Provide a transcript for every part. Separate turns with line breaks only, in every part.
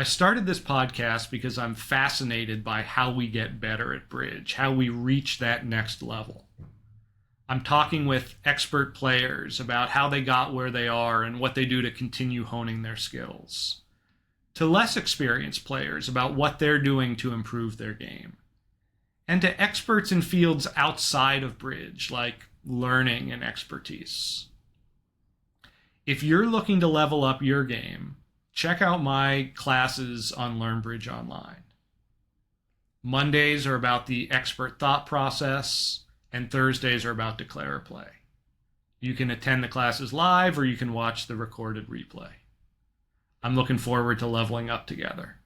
I started this podcast because I'm fascinated by how we get better at bridge, how we reach that next level. I'm talking with expert players about how they got where they are and what they do to continue honing their skills, to less experienced players about what they're doing to improve their game, and to experts in fields outside of bridge, like learning and expertise. If you're looking to level up your game, check out my classes on Learn Bridge Online. Mondays are about the expert thought process, and Thursdays are about declare or play. You can attend the classes live or you can watch the recorded replay. I'm looking forward to leveling up together.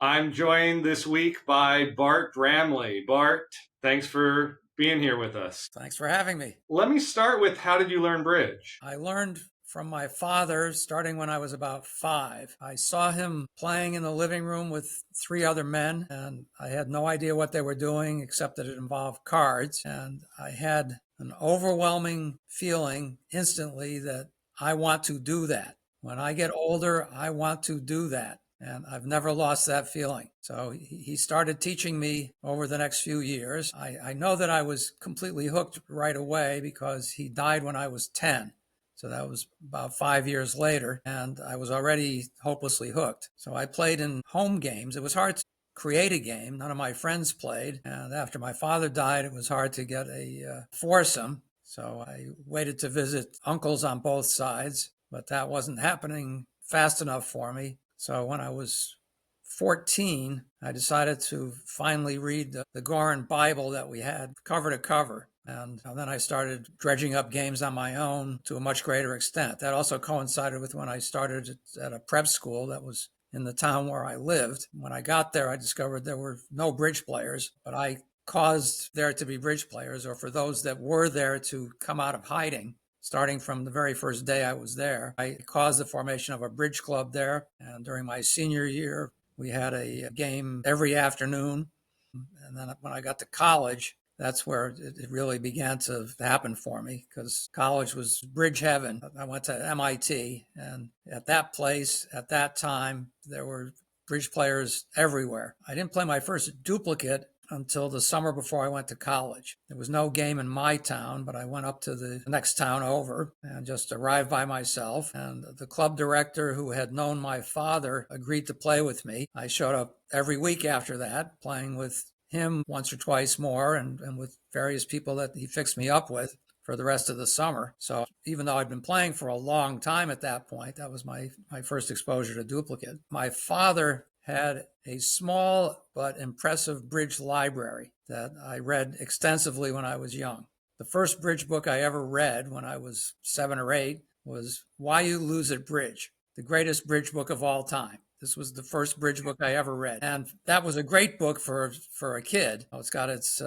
I'm joined this week by Bart Bramley. Bart, thanks for being here with us.
Thanks for having me.
Let me start with, how did you learn bridge?
I learned from my father starting when I was about 5. I saw him playing in the living room with 3 other men, and I had no idea what they were doing except that it involved cards. And I had an overwhelming feeling instantly that I want to do that. When I get older, I want to do that. And I've never lost that feeling. So he started teaching me over the next few years. I know that I was completely hooked right away because he died when I was 10. So that was about 5 years later, and I was already hopelessly hooked. So I played in home games. It was hard to create a game. None of my friends played. And after my father died, it was hard to get a foursome. So I waited to visit uncles on both sides, but that wasn't happening fast enough for me. So when I was 14, I decided to finally read the Gorin Bible that we had cover to cover. And then I started dredging up games on my own to a much greater extent. That also coincided with when I started at a prep school that was in the town where I lived. When I got there, I discovered there were no bridge players, but I caused there to be bridge players, or for those that were there to come out of hiding. Starting from the very first day I was there, I caused the formation of a bridge club there. And during my senior year, we had a game every afternoon. And then when I got to college, that's where it really began to happen for me, because college was bridge heaven. I went to MIT, and at that place, at that time, there were bridge players everywhere. I didn't play my first duplicate until the summer before I went to college. There was no game in my town, but I went up to the next town over and just arrived by myself. And the club director, who had known my father, agreed to play with me. I showed up every week after that, playing with him once or twice more and with various people that he fixed me up with for the rest of the summer. So even though I'd been playing for a long time at that point, that was my first exposure to duplicate. My father had a small but impressive bridge library that I read extensively when I was young. The first bridge book I ever read when I was 7 or 8 was Why You Lose at Bridge, the greatest bridge book of all time. This was the first bridge book I ever read. And that was a great book for a kid. It's got its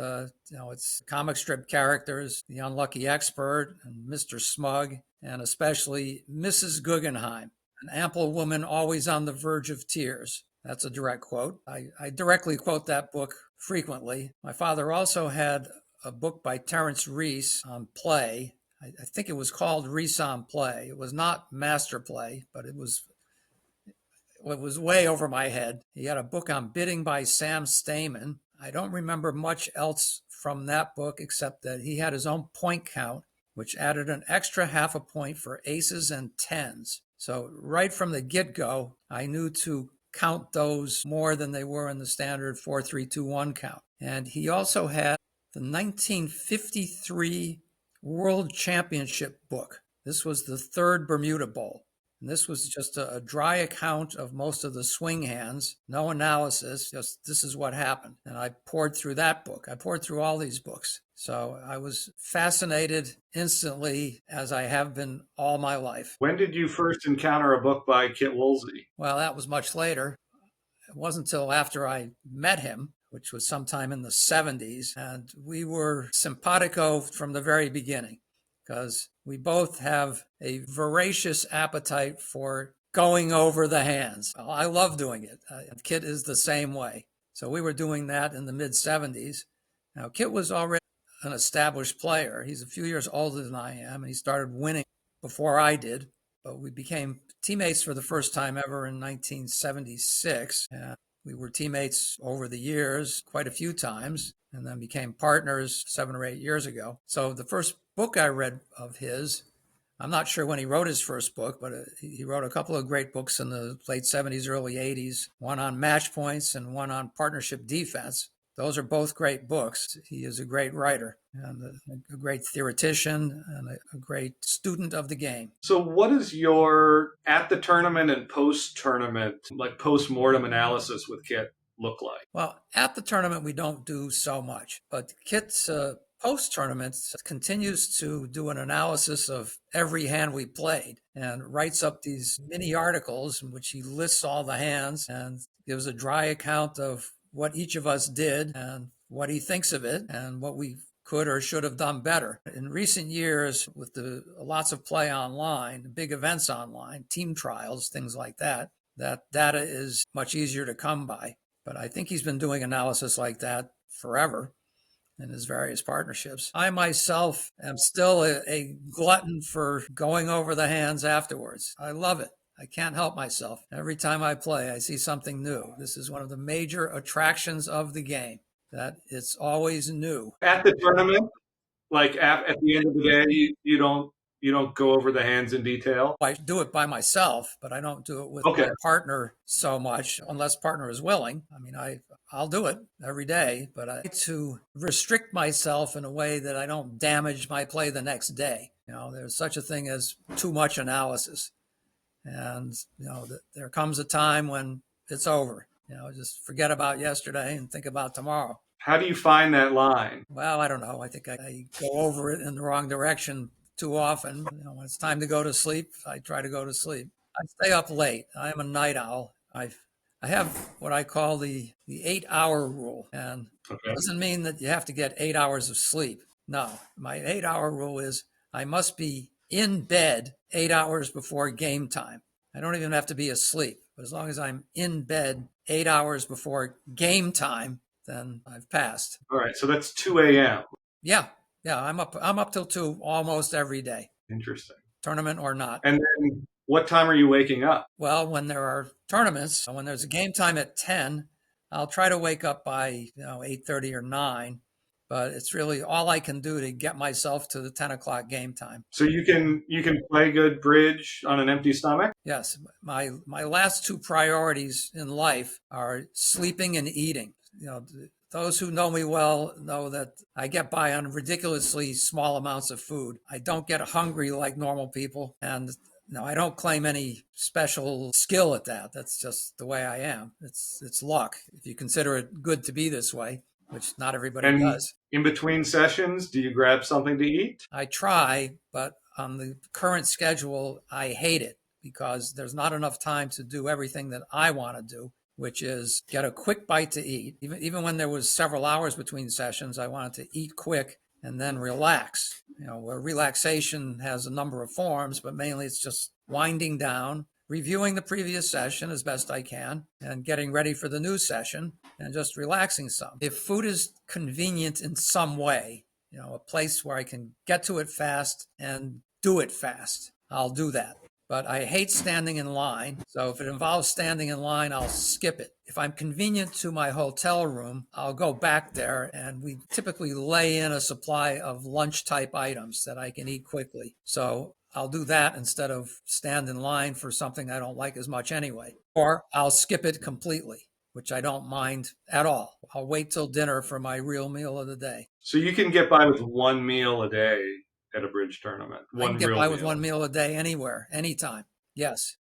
comic strip characters, the unlucky expert and Mr. Smug, and especially Mrs. Guggenheim, an ample woman always on the verge of tears. That's a direct quote. I directly quote that book frequently. My father also had a book by Terence Reese on play. I think it was called Reese on Play. It was not Master Play, but it was way over my head. He had a book on bidding by Sam Stamen. I don't remember much else from that book except that he had his own point count, which added an extra half a point for aces and tens. So right from the get-go, I knew to count those more than they were in the standard 4-3-2-1 count. And he also had the 1953 World Championship book. This was the third Bermuda Bowl. And this was just a dry account of most of the swing hands, no analysis, just this is what happened. And I poured through that book. I poured through all these books. So I was fascinated instantly, as I have been all my life.
When did you first encounter a book by Kit Woolsey?
Well, that was much later. It wasn't until after I met him, which was sometime in the 70s. And we were simpatico from the very beginning, because we both have a voracious appetite for going over the hands. Well, I love doing it. Kit is the same way. So we were doing that in the mid-70s. Now, Kit was already an established player. He's a few years older than I am, and he started winning before I did, but we became teammates for the first time ever in 1976. And we were teammates over the years quite a few times, and then became partners 7 or 8 years ago. So the first book I read of his, I'm not sure when he wrote his first book, but he wrote a couple of great books in the late 70s, early 80s, one on match points and one on partnership defense. Those are both great books. He is a great writer and a great theoretician and a great student of the game.
So what is your at the tournament and post-tournament, like post-mortem analysis with Kit look like?
Well, at the tournament, we don't do so much, but Kit's post-tournament continues to do an analysis of every hand we played and writes up these mini articles in which he lists all the hands and gives a dry account of what each of us did and what he thinks of it and what we could or should have done better. In recent years, with the lots of play online, big events online, team trials, things like that, that data is much easier to come by. But I think he's been doing analysis like that forever in his various partnerships. I myself am still a glutton for going over the hands afterwards. I love it. I can't help myself. Every time I play, I see something new. This is one of the major attractions of the game, that it's always new.
At the tournament, like at the end of the day, you don't go over the hands in detail.
I do it by myself, but I don't do it with
Okay.
my partner so much, unless partner is willing. I mean, I'll do it every day, but I like to restrict myself in a way that I don't damage my play the next day. There's such a thing as too much analysis. And, there comes a time when it's over. Just forget about yesterday and think about tomorrow.
How do you find that line?
Well, I don't know. I think I go over it in the wrong direction too often. When it's time to go to sleep, I try to go to sleep. I stay up late. I am a night owl. I have what I call the 8-hour rule. And
Okay.
it doesn't mean that you have to get 8 hours of sleep. No, my 8-hour rule is I must be in bed 8 hours before game time. I don't even have to be asleep, but as long as I'm in bed 8 hours before game time, then I've passed.
All right, so that's 2 a.m.
Yeah, I'm up till 2 almost every day,
Interesting.
tournament or not.
And then what time are you waking up?
Well, when there are tournaments, when there's a game time at 10, I'll try to wake up by 8:30 or 9. But it's really all I can do to get myself to the 10 o'clock game time.
So you can play good bridge on an empty stomach?
Yes. My last two priorities in life are sleeping and eating. Those who know me well know that I get by on ridiculously small amounts of food. I don't get hungry like normal people. And I don't claim any special skill at that. That's just the way I am. It's luck, if you consider it good to be this way, which not everybody does.
In between sessions, do you grab something to eat?
I try, but on the current schedule, I hate it because there's not enough time to do everything that I want to do, which is get a quick bite to eat. Even when there was several hours between sessions, I wanted to eat quick and then relax. Where relaxation has a number of forms, but mainly it's just winding down, reviewing the previous session as best I can, and getting ready for the new session, and just relaxing some. If food is convenient in some way, a place where I can get to it fast and do it fast, I'll do that. But I hate standing in line, so if it involves standing in line, I'll skip it. If I'm convenient to my hotel room, I'll go back there, and we typically lay in a supply of lunch-type items that I can eat quickly. So I'll do that instead of stand in line for something I don't like as much anyway. Or I'll skip it completely, which I don't mind at all. I'll wait till dinner for my real meal of the day.
So you can get by with one meal a day at a bridge tournament.
I can get by with one meal a day anywhere, anytime. Yes.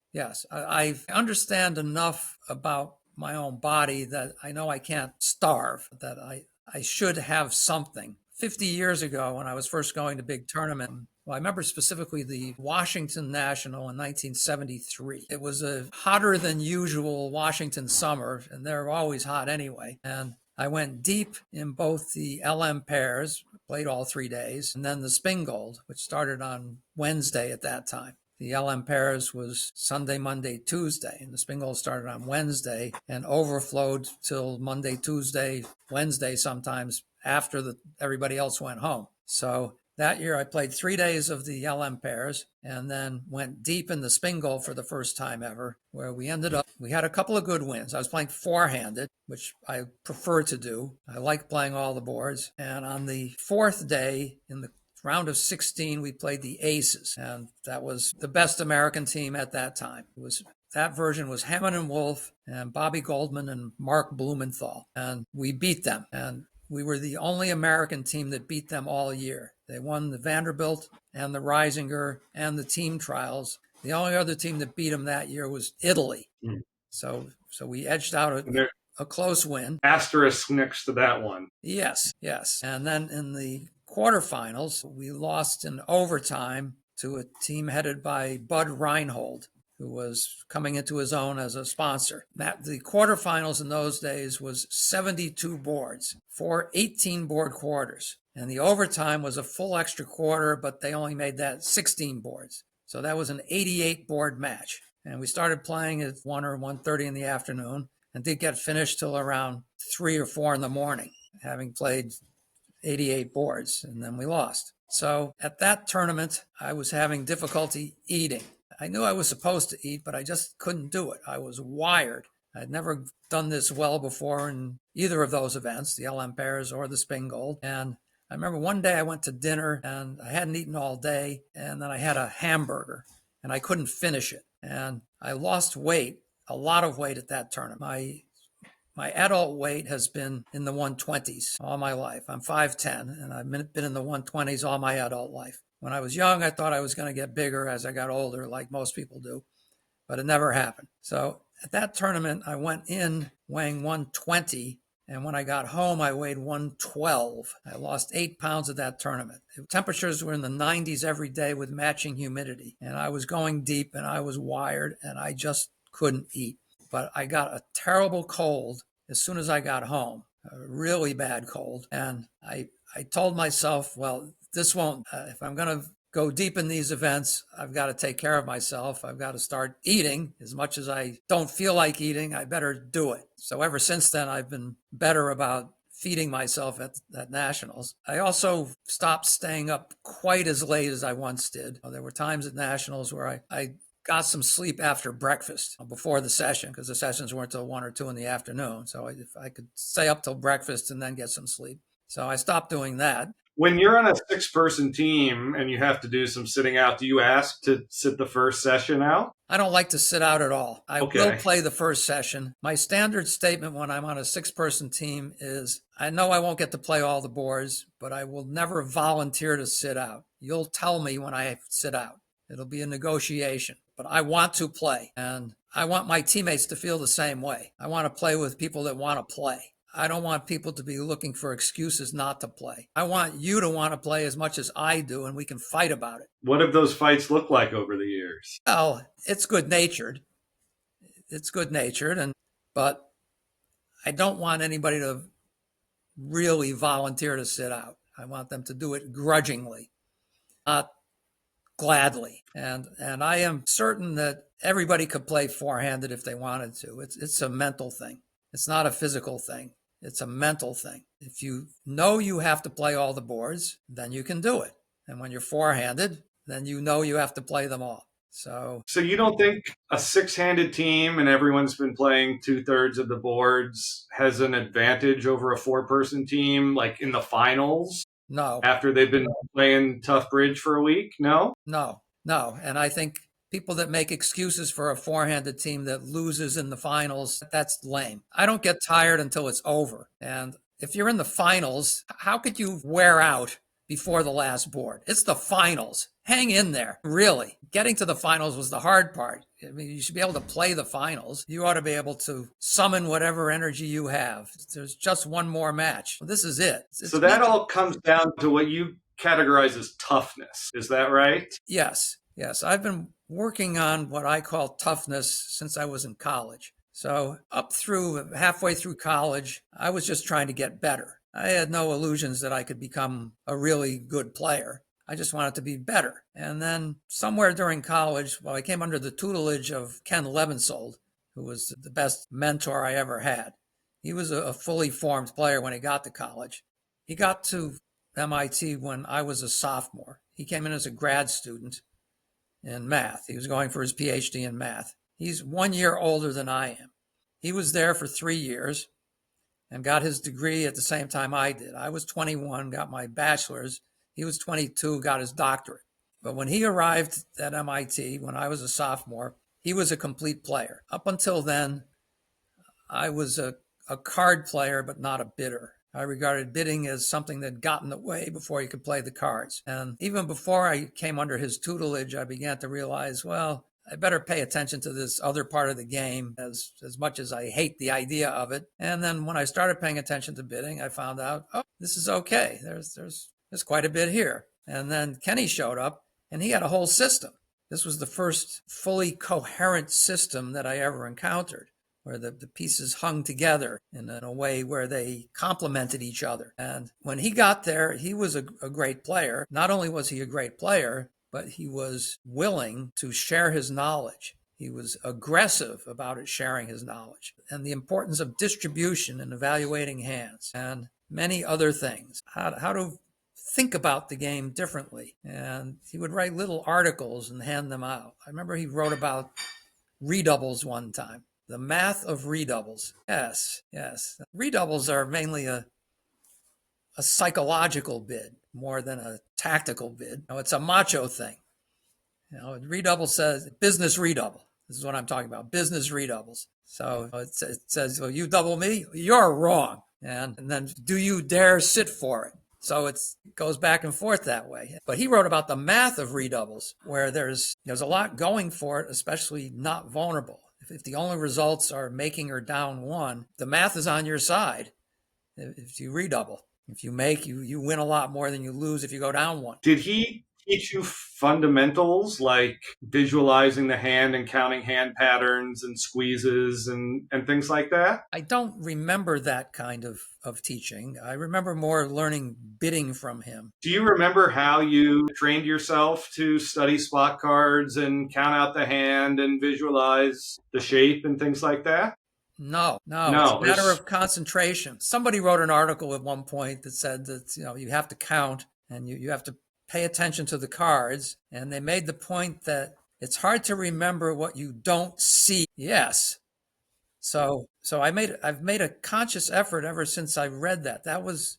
I understand enough about my own body that I know I can't starve, that I should have something. 50 years ago, when I was first going to big tournament, I remember specifically the Washington National in 1973. It was a hotter than usual Washington summer, and they're always hot anyway. And I went deep in both the LM pairs, played all 3 days, and then the Spin Gold, which started on Wednesday at that time. The LM pairs was Sunday, Monday, Tuesday, and the Spin Gold started on Wednesday and overflowed till Monday, Tuesday, Wednesday sometimes after everybody else went home. So That year, I played 3 days of the LM pairs and then went deep in the spin gold for the first time ever, where we had a couple of good wins. I was playing four-handed, which I prefer to do. I like playing all the boards. And on the fourth day, in the round of 16, we played the Aces, and that was the best American team at that time. That version was Hamman and Wolf and Bobby Goldman and Mark Blumenthal, and we beat them. And we were the only American team that beat them all year. They won the Vanderbilt and the Risinger and the team trials. The only other team that beat them that year was Italy. Mm. So we edged out a close win.
Asterisk next to that one.
Yes. And then in the quarterfinals, we lost in overtime to a team headed by Bud Reinhold, who was coming into his own as a sponsor. The quarterfinals in those days was 72 boards for 18 board quarters. And the overtime was a full extra quarter, but they only made that 16 boards. So that was an 88 board match. And we started playing at 1 or 1:30 in the afternoon and did get finished till around 3 or 4 in the morning, having played 88 boards, and then we lost. So at that tournament, I was having difficulty eating. I knew I was supposed to eat, but I just couldn't do it. I was wired. I'd never done this well before in either of those events, the LM pairs or the spin gold. And I remember one day I went to dinner and I hadn't eaten all day, and then I had a hamburger and I couldn't finish it. And I lost weight, a lot of weight at that tournament. My adult weight has been in the 120s all my life. I'm 5'10", and I've been in the 120s all my adult life. When I was young, I thought I was going to get bigger as I got older, like most people do, but it never happened. So at that tournament, I went in weighing 120, and when I got home, I weighed 112. I lost 8 pounds at that tournament. The temperatures were in the 90s every day with matching humidity, and I was going deep, and I was wired, and I just couldn't eat. But I got a terrible cold as soon as I got home, a really bad cold. And I told myself, well, this won't, if I'm going to go deep in these events, I've got to take care of myself. I've got to start eating. As much as I don't feel like eating, I better do it. So ever since then, I've been better about feeding myself at nationals. I also stopped staying up quite as late as I once did. There were times at nationals where I got some sleep after breakfast before the session, because the sessions weren't till 1 or 2 in the afternoon. So if I could stay up till breakfast and then get some sleep. So I stopped doing that.
When you're on a 6-person team and you have to do some sitting out, do you ask to sit the first session out?
I don't like to sit out at all. I will play the first session. My standard statement when I'm on a 6-person team is, I know I won't get to play all the boards, but I will never volunteer to sit out. You'll tell me when I sit out. It'll be a negotiation, but I want to play, and I want my teammates to feel the same way. I want to play with people that want to play. I don't want people to be looking for excuses not to play. I want you to want to play as much as I do, and we can fight about it.
What have those fights looked like over the years?
Well, it's good-natured. But I don't want anybody to really volunteer to sit out. I want them to do it grudgingly, not gladly. And I am certain that everybody could play four-handed if they wanted to. It's a mental thing. It's not a physical thing. It's a mental thing. If you know you have to play all the boards, then you can do it. And when you're four-handed, then you know you have to play them all. So
you don't think a 6-handed team and everyone's been playing 2/3 of the boards has an advantage over a 4-person team, like in the finals?
No.
After they've been playing tough bridge for a week? No?
No. And I think people that make excuses for a four-handed team that loses in the finals, that's lame. I don't get tired until it's over. And if you're in the finals, how could you wear out before the last board? It's the finals. Hang in there. Really. Getting to the finals was the hard part. I mean, you should be able to play the finals. You ought to be able to summon whatever energy you have. There's just one more match. This is it.
So that all comes down to what you categorize as toughness. Is that right?
Yes. I've been working on what I call toughness since I was in college. So up through halfway through college, I was just trying to get better. I had no illusions that I could become a really good player. I just wanted to be better. And then somewhere during college, I came under the tutelage of Ken Levensold, who was the best mentor I ever had. He was a fully formed player when he got to college. He got to MIT when I was a sophomore. He came in as a grad student in math. He was going for his PhD in math. He's 1 year older than I am. He was there for 3 years and got his degree at the same time I did. I was 21, got my bachelor's. He was 22, got his doctorate. But when he arrived at MIT, when I was a sophomore, he was a complete player. Up until then, I was a card player, but not a bidder. I regarded bidding as something that got in the way before you could play the cards. And even before I came under his tutelage, I began to realize, well, I better pay attention to this other part of the game as much as I hate the idea of it. And then when I started paying attention to bidding, I found out, oh, this is okay. There's quite a bit here. And then Kenny showed up and he had a whole system. This was the first fully coherent system that I ever encountered, where the pieces hung together in a way where they complemented each other. And when he got there, he was a great player. Not only was he a great player, but he was willing to share his knowledge. He was aggressive about it, sharing his knowledge, and the importance of distribution and evaluating hands and many other things. How to think about the game differently. And he would write little articles and hand them out. I remember he wrote about redoubles one time. The math of redoubles. Yes. Redoubles are mainly a psychological bid more than a tactical bid. It's a macho thing. Redouble says business redouble. This is what I'm talking about, business redoubles. So it says, well, you double me, you're wrong. And then do you dare sit for it? So it goes back and forth that way. But he wrote about the math of redoubles, where there's a lot going for it, especially not vulnerable. If the only results are making or down one, the math is on your side if you redouble. If you make, you win a lot more than you lose if you go down one.
Did he teach you fundamentals like visualizing the hand and counting hand patterns and squeezes and things like that?
I don't remember that kind of teaching. I remember more learning bidding from him.
Do you remember how you trained yourself to study spot cards and count out the hand and visualize the shape and things like that?
No, it's a matter of concentration. Somebody wrote an article at one point that said that, you have to count and you have to pay attention to the cards. And they made the point that it's hard to remember what you don't see. Yes. So I've made a conscious effort ever since I read that. That was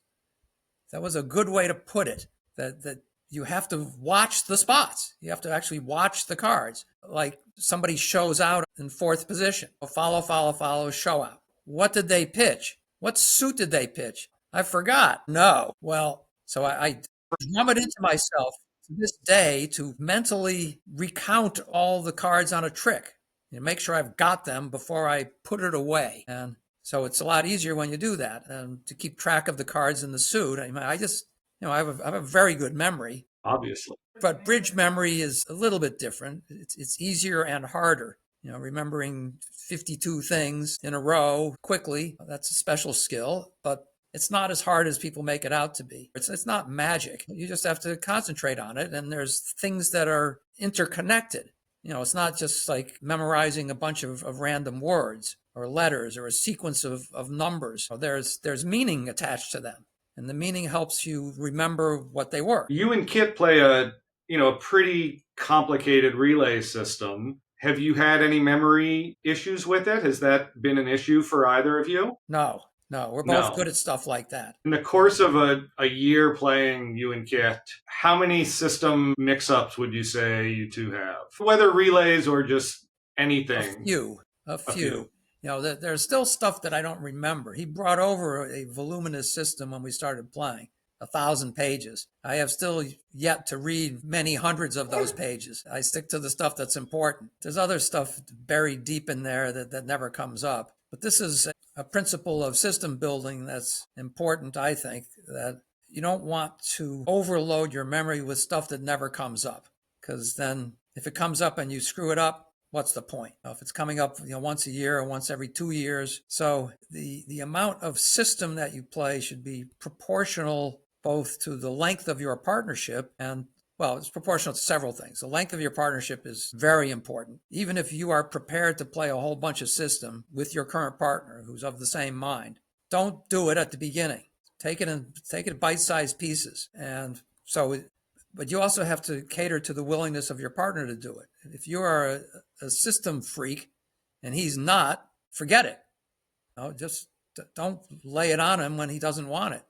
a good way to put it, that you have to watch the spots. You have to actually watch the cards. Like somebody shows out in fourth position. Follow, show out. What did they pitch? What suit did they pitch? I forgot. No. Well, so I drum it into myself to this day to mentally recount all the cards on a trick. Make sure I've got them before I put it away. And so it's a lot easier when you do that, and to keep track of the cards in the suit. I just, I have a very good memory.
Obviously.
But bridge memory is a little bit different. It's easier and harder. Remembering 52 things in a row quickly, that's a special skill, but it's not as hard as people make it out to be. It's not magic. You just have to concentrate on it, and there's things that are interconnected. It's not just like memorizing a bunch of random words or letters or a sequence of numbers. There's meaning attached to them, and the meaning helps you remember what they were.
You and Kit play a pretty complicated relay system. Have you had any memory issues with it? Has that been an issue for either of you?
No, we're both good at stuff like that.
In the course of a year playing you and Kit, how many system mix-ups would you say you two have? Whether relays or just anything?
A few. There's still stuff that I don't remember. He brought over a voluminous system when we started playing, 1,000 pages. I have still yet to read many hundreds of those pages. I stick to the stuff that's important. There's other stuff buried deep in there that never comes up. But this is a principle of system building that's important, I think, that you don't want to overload your memory with stuff that never comes up. Because then if it comes up and you screw it up, what's the point? If it's coming up once a year or once every 2 years. So the amount of system that you play should be proportional both to the length of your partnership and, well, it's proportional to several things. The length of your partnership is very important. Even if you are prepared to play a whole bunch of system with your current partner who's of the same mind, don't do it at the beginning. take it bite-sized pieces. And so, but you also have to cater to the willingness of your partner to do it. If you are a system freak and he's not, forget it. Just don't lay it on him when he doesn't want it.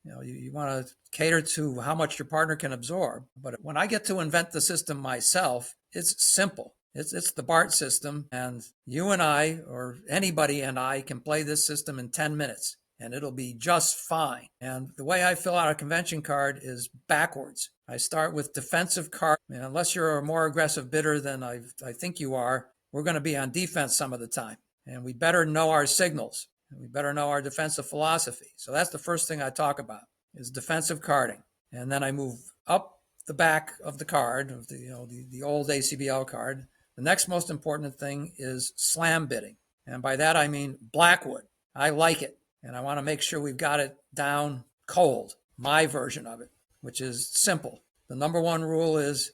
You want to cater to how much your partner can absorb. But when I get to invent the system myself, it's simple. It's the Bart system, and you and I, or anybody and I, can play this system in 10 minutes, and it'll be just fine. And the way I fill out a convention card is backwards. I start with defensive card. Unless you're a more aggressive bidder than I think you are, we're going to be on defense some of the time. And we better know our signals. And we better know our defensive philosophy. So that's the first thing I talk about, is defensive carding. And then I move up the back of the card, of the old ACBL card. The next most important thing is slam bidding. And by that I mean Blackwood. I like it. And I want to make sure we've got it down cold, my version of it, which is simple. The number one rule is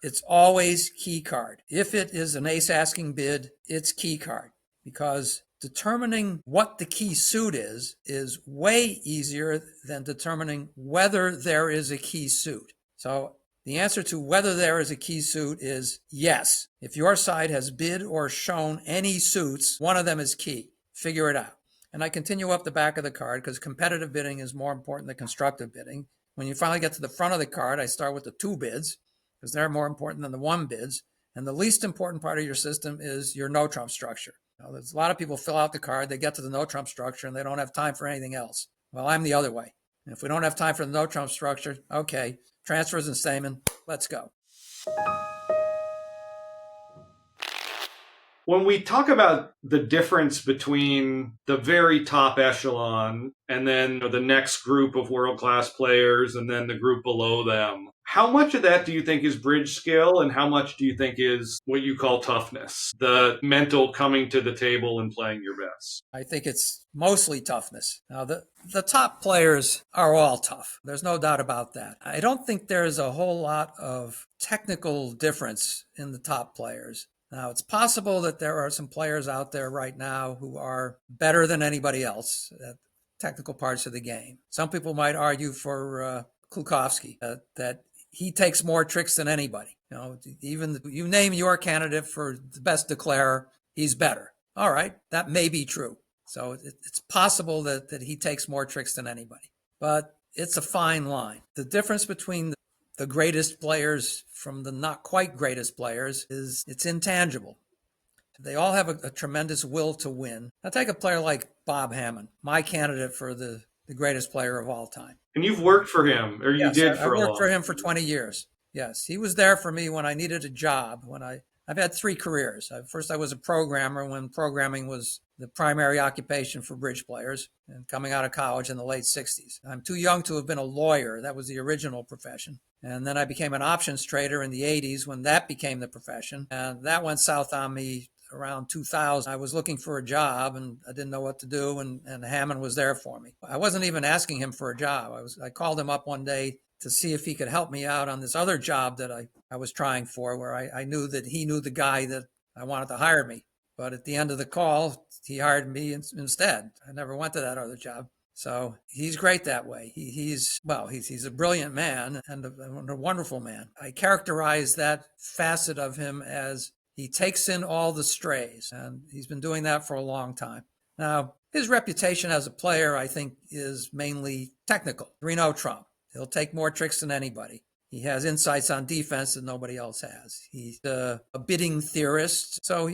it's always key card. If it is an ace asking bid, it's key card, because determining what the key suit is way easier than determining whether there is a key suit. So the answer to whether there is a key suit is yes. If your side has bid or shown any suits, one of them is key. Figure it out. And I continue up the back of the card because competitive bidding is more important than constructive bidding. When you finally get to the front of the card, I start with the 2 bids because they're more important than the 1 bids. And the least important part of your system is your no trump structure. There's a lot of people fill out the card, they get to the no trump structure, and they don't have time for anything else. Well, I'm the other way. And if we don't have time for the no trump structure, okay, transfers and stamen, let's go.
When we talk about the difference between the very top echelon and then the next group of world-class players and then the group below them, how much of that do you think is bridge skill and how much do you think is what you call toughness, the mental coming to the table and playing your best?
I think it's mostly toughness. Now, the top players are all tough. There's no doubt about that. I don't think there's a whole lot of technical difference in the top players. Now, it's possible that there are some players out there right now who are better than anybody else at technical parts of the game. Some people might argue for Klukowski, that he takes more tricks than anybody. Even you name your candidate for the best declarer, he's better. All right, that may be true. So it's possible that he takes more tricks than anybody. But it's a fine line. The difference between the greatest players from the not quite greatest players is it's intangible. They all have a tremendous will to win. Now take a player like Bob Hamman, my candidate for the greatest player of all time.
And you've worked for him, or you
Yes,
did for a long time.
I worked for him for 20 years. Yes, he was there for me when I needed a job. I've had 3 careers. First, I was a programmer when programming was the primary occupation for bridge players, and coming out of college in the late 60s. I'm too young to have been a lawyer. That was the original profession. And then I became an options trader in the 80s when that became the profession. And that went south on me around 2000. I was looking for a job and I didn't know what to do, and Hamman was there for me. I wasn't even asking him for a job. I called him up one day to see if he could help me out on this other job that I was trying for, where I knew that he knew the guy that I wanted to hire me. But at the end of the call, he hired me instead. I never went to that other job. So he's great that way. He's a brilliant man and a wonderful man. I characterize that facet of him as he takes in all the strays, and he's been doing that for a long time. Now, his reputation as a player, I think, is mainly technical. 3-0 trump. He'll take more tricks than anybody. He has insights on defense that nobody else has. He's a bidding theorist. So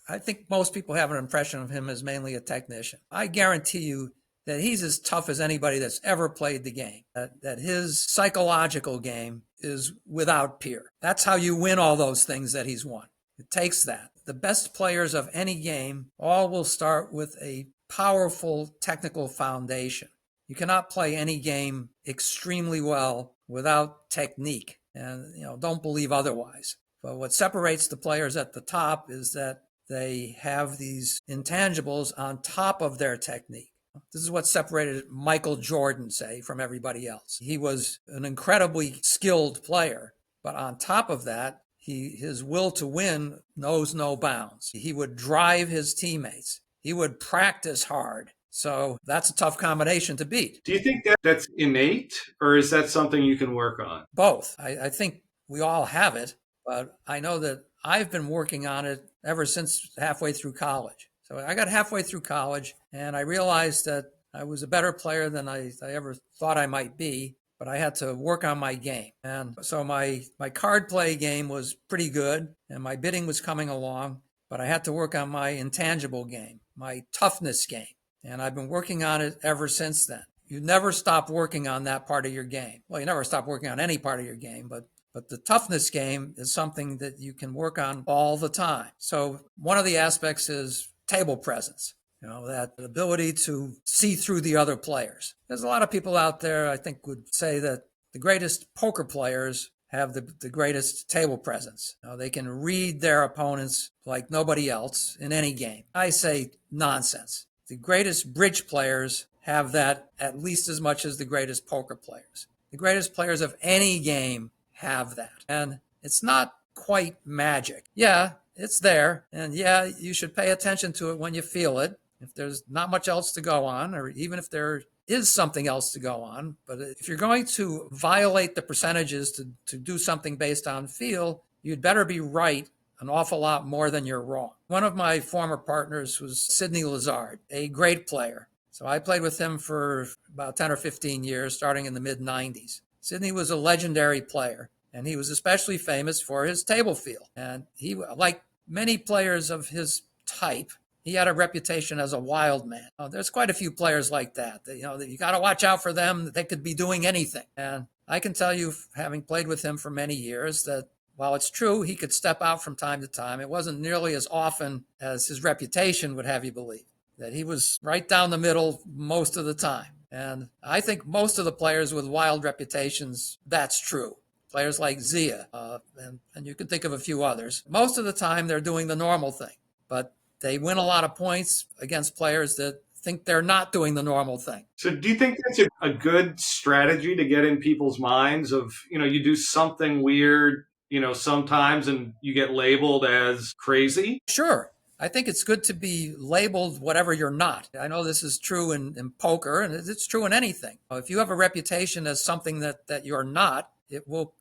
I think most people have an impression of him as mainly a technician. I guarantee you that he's as tough as anybody that's ever played the game, that his psychological game is without peer. That's how you win all those things that he's won. It takes that. The best players of any game all will start with a powerful technical foundation. You cannot play any game extremely well without technique, and don't believe otherwise. But what separates the players at the top is that they have these intangibles on top of their technique. This is what separated Michael Jordan, say, from everybody else. He was an incredibly skilled player, but on top of that, his will to win knows no bounds. He would drive his teammates. He would practice hard So that's a tough combination to beat.
Do you think that that's innate, or is that something you can work on?
Both. I think we all have it, but I know that I've been working on it ever since halfway through college. So I got halfway through college and I realized that I was a better player than I ever thought I might be, but I had to work on my game. And so my card play game was pretty good and my bidding was coming along, but I had to work on my intangible game, my toughness game. And I've been working on it ever since then. You never stop working on that part of your game. Well, you never stop working on any part of your game, but the toughness game is something that you can work on all the time. So one of the aspects is table presence, that ability to see through the other players. There's a lot of people out there, I think, would say that the greatest poker players have the greatest table presence. They can read their opponents like nobody else in any game. I say nonsense. The greatest bridge players have that at least as much as the greatest poker players. The greatest players of any game have that. And it's not quite magic. Yeah, it's there. And yeah, you should pay attention to it when you feel it. If there's not much else to go on, or even if there is something else to go on. But if you're going to violate the percentages to do something based on feel, you'd better be right an awful lot more than you're wrong. One of my former partners was Sidney Lazard, a great player. So I played with him for about 10 or 15 years, starting in the mid-90s. Sidney was a legendary player, and he was especially famous for his table feel. And he, like many players of his type, he had a reputation as a wild man. There's quite a few players like that. You got to watch out for them. They could be doing anything. And I can tell you, having played with him for many years, that while it's true he could step out from time to time, it wasn't nearly as often as his reputation would have you believe. That he was right down the middle most of the time. And I think most of the players with wild reputations, that's true. Players like Zia, and you can think of a few others. Most of the time, they're doing the normal thing. But they win a lot of points against players that think they're not doing the normal thing.
So do you think that's a good strategy to get in people's minds of, you do something weird, sometimes and you get labeled as crazy?
Sure. I think it's good to be labeled whatever you're not. I know this is true in poker, and it's true in anything. If you have a reputation as something that you're not, it will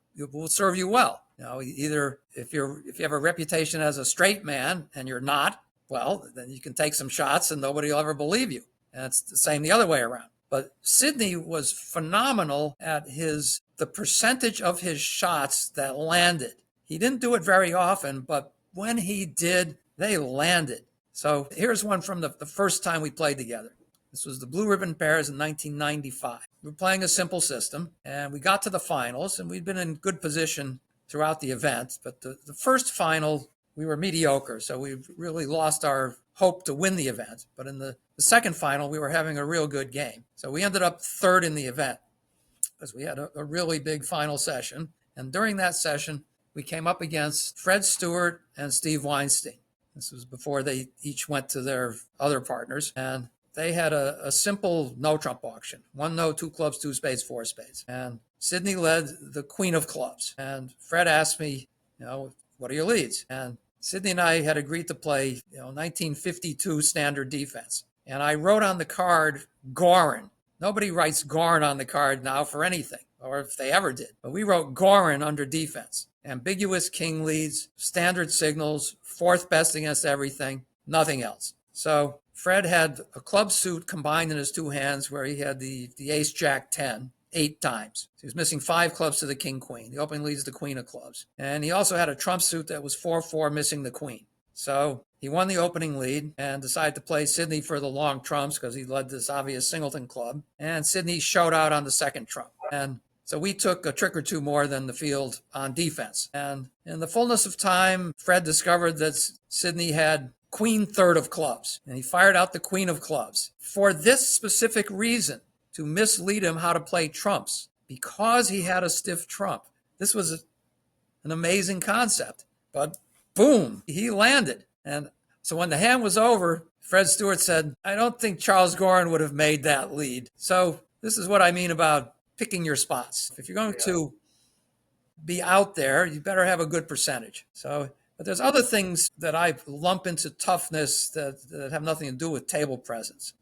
serve you well. Either if you have a reputation as a straight man and you're not, well, then you can take some shots and nobody will ever believe you. And it's the same the other way around. But Sidney was phenomenal at the percentage of his shots that landed. He didn't do it very often, but when he did, they landed. So here's one from the first time we played together. This was the Blue Ribbon Pairs in 1995. We were playing a simple system, and we got to the finals, and we'd been in good position throughout the event. But the first final, we were mediocre, so we really lost our hope to win the event. But in the second final, we were having a real good game. So we ended up third in the event because we had a really big final session. And during that session, we came up against Fred Stewart and Steve Weinstein. This was before they each went to their other partners. And they had a simple no-trump auction. 1 no, 2 clubs, 2 spades, 4 spades. And Sidney led the queen of clubs. And Fred asked me, what are your leads? And Sidney and I had agreed to play, 1952 standard defense. And I wrote on the card, Gorin. Nobody writes Gorin on the card now for anything, or if they ever did. But we wrote Gorin under defense. Ambiguous king leads, standard signals, 4th best against everything, nothing else. So Fred had a club suit combined in his 2 hands where he had the ace jack 10 8 times. So he was missing 5 clubs to the king queen. The opening lead is the queen of clubs. And he also had a trump suit that was 4-4 missing the queen. So he won the opening lead and decided to play Sidney for the long trumps because he led this obvious singleton club. And Sidney showed out on the second trump. And so we took a trick or two more than the field on defense. And in the fullness of time, Fred discovered that Sidney had queen third of clubs. And he fired out the queen of clubs for this specific reason, to mislead him how to play trumps, because he had a stiff trump. This was an amazing concept. But boom, he landed. And so when the hand was over, Fred Stewart said, I don't think Charles Gorin would have made that lead. So this is what I mean about picking your spots. If you're going to be out there, you better have a good percentage. But there's other things that I lump into toughness that have nothing to do with table presence.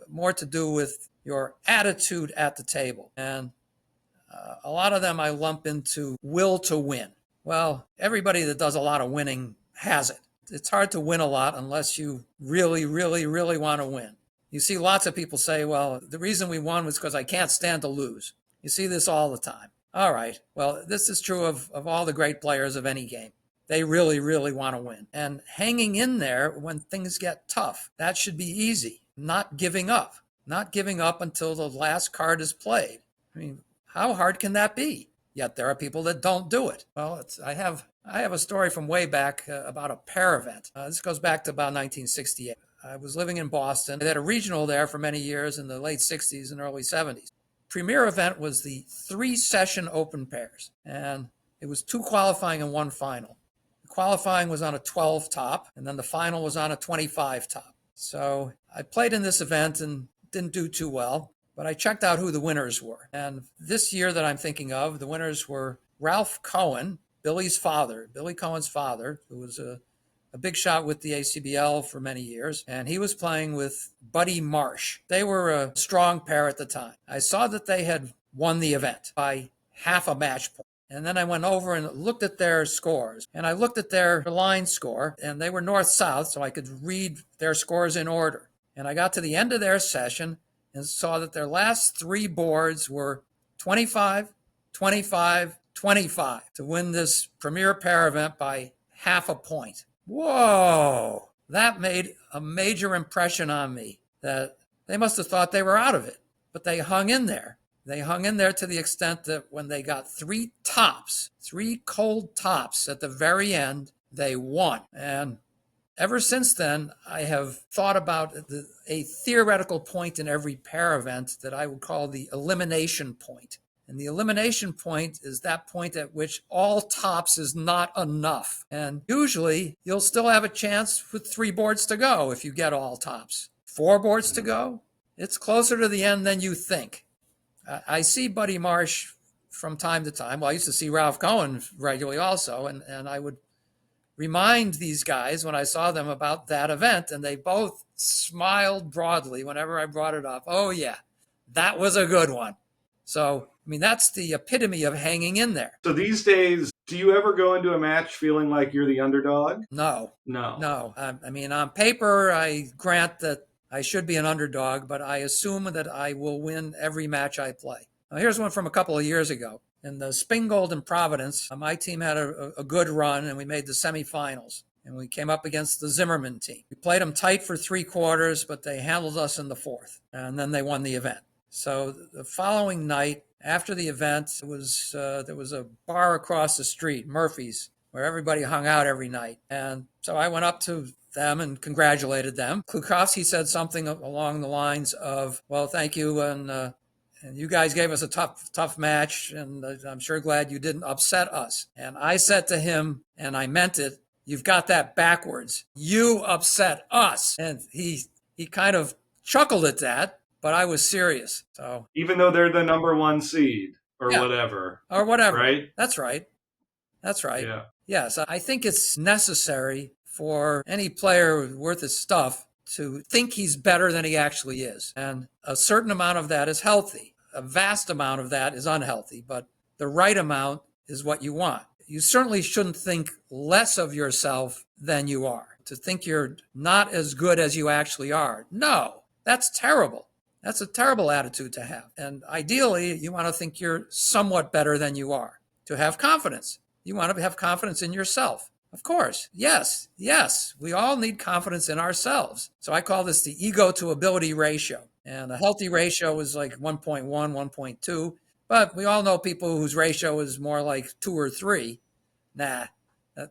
more to do with your attitude at the table. And a lot of them I lump into will to win. Well, everybody that does a lot of winning has it. It's hard to win a lot unless you really, really, really want to win. You see lots of people say, well, the reason we won was because I can't stand to lose. You see this all the time. All right, well, this is true of all the great players of any game. They really, really want to win. And hanging in there when things get tough, that should be easy. Not giving up. Not giving up until the last card is played. I mean, how hard can that be? Yet there are people that don't do it. Well, I have a story from way back about a pair event. This goes back to about 1968. I was living in Boston. They had a regional there for many years in the late 60s and early 70s. Premier event was the 3-session open pairs, and it was 2 qualifying and 1 final. The qualifying was on a 12 top, and then the final was on a 25 top. So I played in this event and didn't do too well, but I checked out who the winners were. And this year that I'm thinking of, the winners were Ralph Cohen, Billy Cohen's father, who was a big shot with the ACBL for many years, and he was playing with Buddy Marsh. They were a strong pair at the time. I saw that they had won the event by half a match point. And then I went over and looked at their scores. And I looked at their line score, and they were north-south, so I could read their scores in order. And I got to the end of their session and saw that their last 3 boards were 25, 25, 25 to win this premier pair event by half a point. Whoa! That made a major impression on me, that they must have thought they were out of it, but they hung in there. They hung in there to the extent that when they got 3 cold tops at the very end, they won. And ever since then, I have thought about a theoretical point in every pair event that I would call the elimination point. And the elimination point is that point at which all tops is not enough. And usually you'll still have a chance with 3 boards to go if you get all tops. 4 boards to go, it's closer to the end than you think. I see Buddy Marsh from time to time. Well, I used to see Ralph Cohen regularly also, and I would remind these guys when I saw them about that event, and they both smiled broadly whenever I brought it up. Oh, yeah, that was a good one. So, I mean, that's the epitome of hanging in there.
So these days, do you ever go into a match feeling like you're the underdog?
No.
No.
I mean, on paper, I grant that I should be an underdog, but I assume that I will win every match I play. Now, here's one from a couple of years ago. In the Spingold in Providence, my team had a good run, and we made the semifinals. And we came up against the Zimmerman team. We played them tight for 3 quarters, but they handled us in the 4th, and then they won the event. So the following night, after the event, there was a bar across the street, Murphy's, where everybody hung out every night. And so I went up to them and congratulated them. Klukowski said something along the lines of, well, thank you, and you guys gave us a tough match, and I'm sure glad you didn't upset us. And I said to him, and I meant it, you've got that backwards. You upset us. And he kind of chuckled at that. But I was serious. So
even though they're the number 1 seed or whatever.
Or whatever.
Right?
That's right.
Yeah.
Yes, I think it's necessary for any player worth his stuff to think he's better than he actually is. And a certain amount of that is healthy. A vast amount of that is unhealthy, but the right amount is what you want. You certainly shouldn't think less of yourself than you are. To think you're not as good as you actually are. No, that's terrible. That's a terrible attitude to have. And ideally, you want to think you're somewhat better than you are. To have confidence. You want to have confidence in yourself. Of course. Yes. We all need confidence in ourselves. So I call this the ego to ability ratio. And a healthy ratio is like 1.1, 1.2. But we all know people whose ratio is more like 2 or 3. Nah,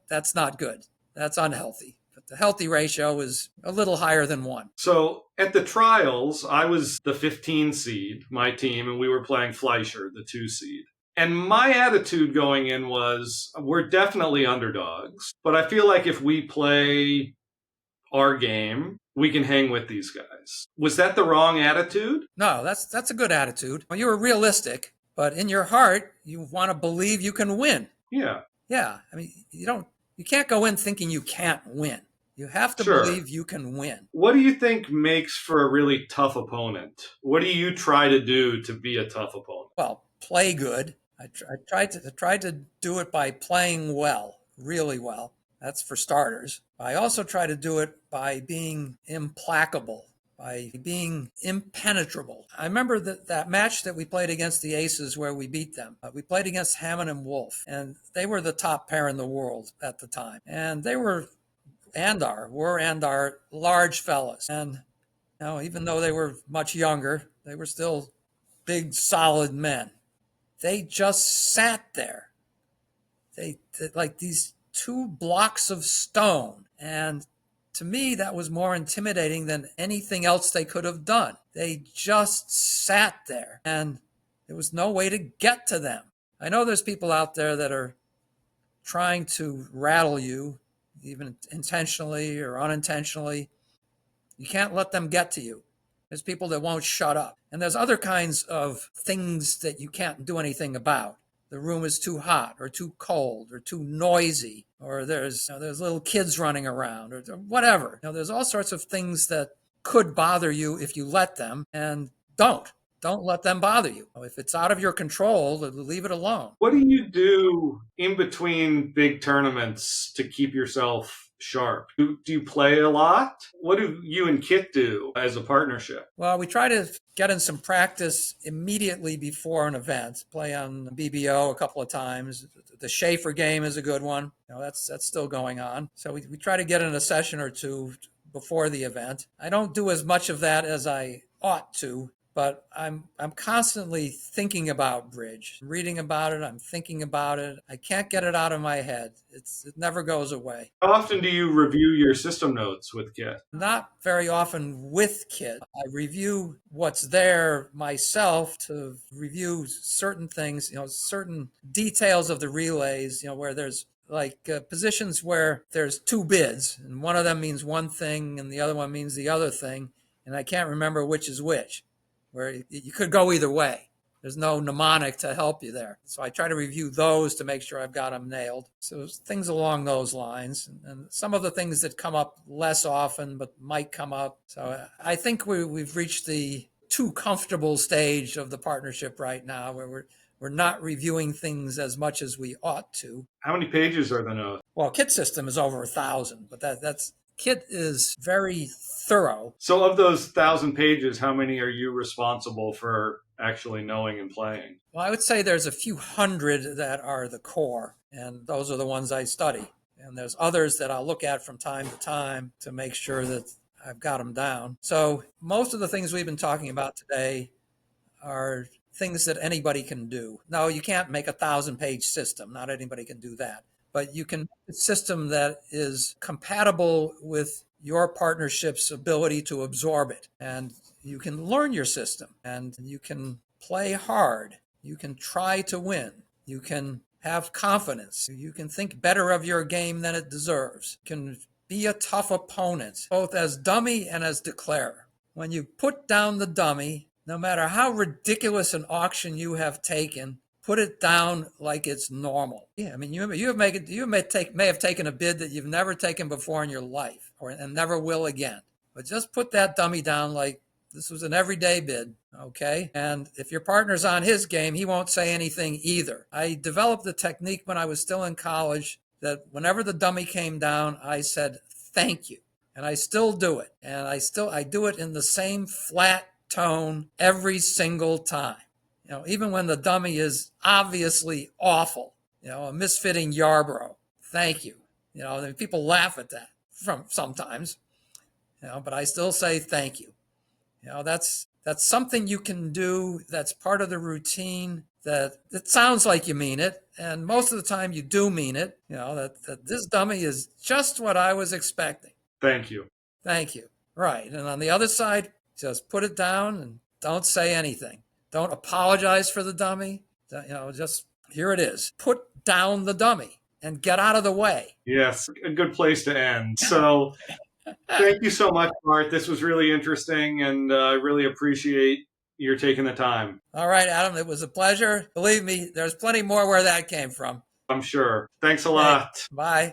that's not good. That's unhealthy. But the healthy ratio is a little higher than 1.
So at the trials, I was the 15 seed, my team, and we were playing Fleischer, the 2 seed. And my attitude going in was, we're definitely underdogs, but I feel like if we play our game, we can hang with these guys. Was that the wrong attitude?
No, that's a good attitude. Well, you were realistic, but in your heart, you want to believe you can win.
Yeah.
Yeah. I mean, you can't go in thinking you can't win. You have to
Sure.
believe you can win.
What do you think makes for a really tough opponent? What do you try to do to be a tough opponent?
Well, play good. I tried to do it by playing well, really well. That's for starters. I also try to do it by being implacable, by being impenetrable. I remember that match that we played against the Aces where we beat them. We played against Hamman and Wolf, and they were the top pair in the world at the time. And they were and are large fellas. And even though they were much younger, they were still big, solid men. They just sat there. They like these 2 blocks of stone. And to me, that was more intimidating than anything else they could have done. They just sat there, and there was no way to get to them. I know there's people out there that are trying to rattle you, even intentionally or unintentionally. You can't let them get to you. There's people that won't shut up. And there's other kinds of things that you can't do anything about. The room is too hot or too cold or too noisy, or there's little kids running around or whatever. There's all sorts of things that could bother you if you let them, and don't let them bother you. If it's out of your control, leave it alone.
What do you do in between big tournaments to keep yourself sharp? Do you play a lot? What do you and Kit do as a partnership?
Well, we try to get in some practice immediately before an event. Play on BBO a couple of times. The Schaefer game is a good one. That's still going on. So we try to get in a session or two before the event. I don't do as much of that as I ought to, but I'm constantly thinking about bridge, reading about it. I'm thinking about it. I can't get it out of my head. It never goes away.
How often do you review your system notes with Kit?
Not very often with Kit. I review what's there myself to review certain things, certain details of the relays, where there's like positions where there's 2 bids and one of them means one thing and the other one means the other thing. And I can't remember which is which, where you could go either way. There's no mnemonic to help you there. So I try to review those to make sure I've got them nailed. So things along those lines. And some of the things that come up less often, but might come up. So I think we've reached the too comfortable stage of the partnership right now, where we're not reviewing things as much as we ought to.
How many pages are the notes?
Well, Kit's system is over 1,000, but that's Kit is very thorough.
So of those 1,000 pages, how many are you responsible for actually knowing and playing?
Well, I would say there's a few hundred that are the core, and those are the ones I study. And there's others that I'll look at from time to time to make sure that I've got them down. So most of the things we've been talking about today are things that anybody can do. No, you can't make a 1,000-page system. Not anybody can do that. But you can make a system that is compatible with your partnership's ability to absorb it. And you can learn your system, and you can play hard. You can try to win. You can have confidence. You can think better of your game than it deserves. You can be a tough opponent, both as dummy and as declarer. When you put down the dummy, no matter how ridiculous an auction you have taken, put it down like it's normal. Yeah, I mean, you may have taken a bid that you've never taken before in your life, and never will again. But just put that dummy down like this was an everyday bid, okay? And if your partner's on his game, he won't say anything either. I developed the technique when I was still in college that whenever the dummy came down, I said, thank you. And I still do it. And I do it in the same flat tone every single time. Even when the dummy is obviously awful, a misfitting Yarborough, thank you. People laugh at that sometimes, but I still say thank you. That's something you can do. That's part of the routine. That it sounds like you mean it, and most of the time you do mean it. That this dummy is just what I was expecting.
Thank you.
Thank you. Right. And on the other side, just put it down and don't say anything. Don't apologize for the dummy. Just here it is. Put down the dummy and get out of the way.
Yes, a good place to end. So thank you so much, Bart. This was really interesting, and I really appreciate your taking the time.
All right, Adam, it was a pleasure. Believe me, there's plenty more where that came from.
I'm sure. Thanks a lot.
Bye.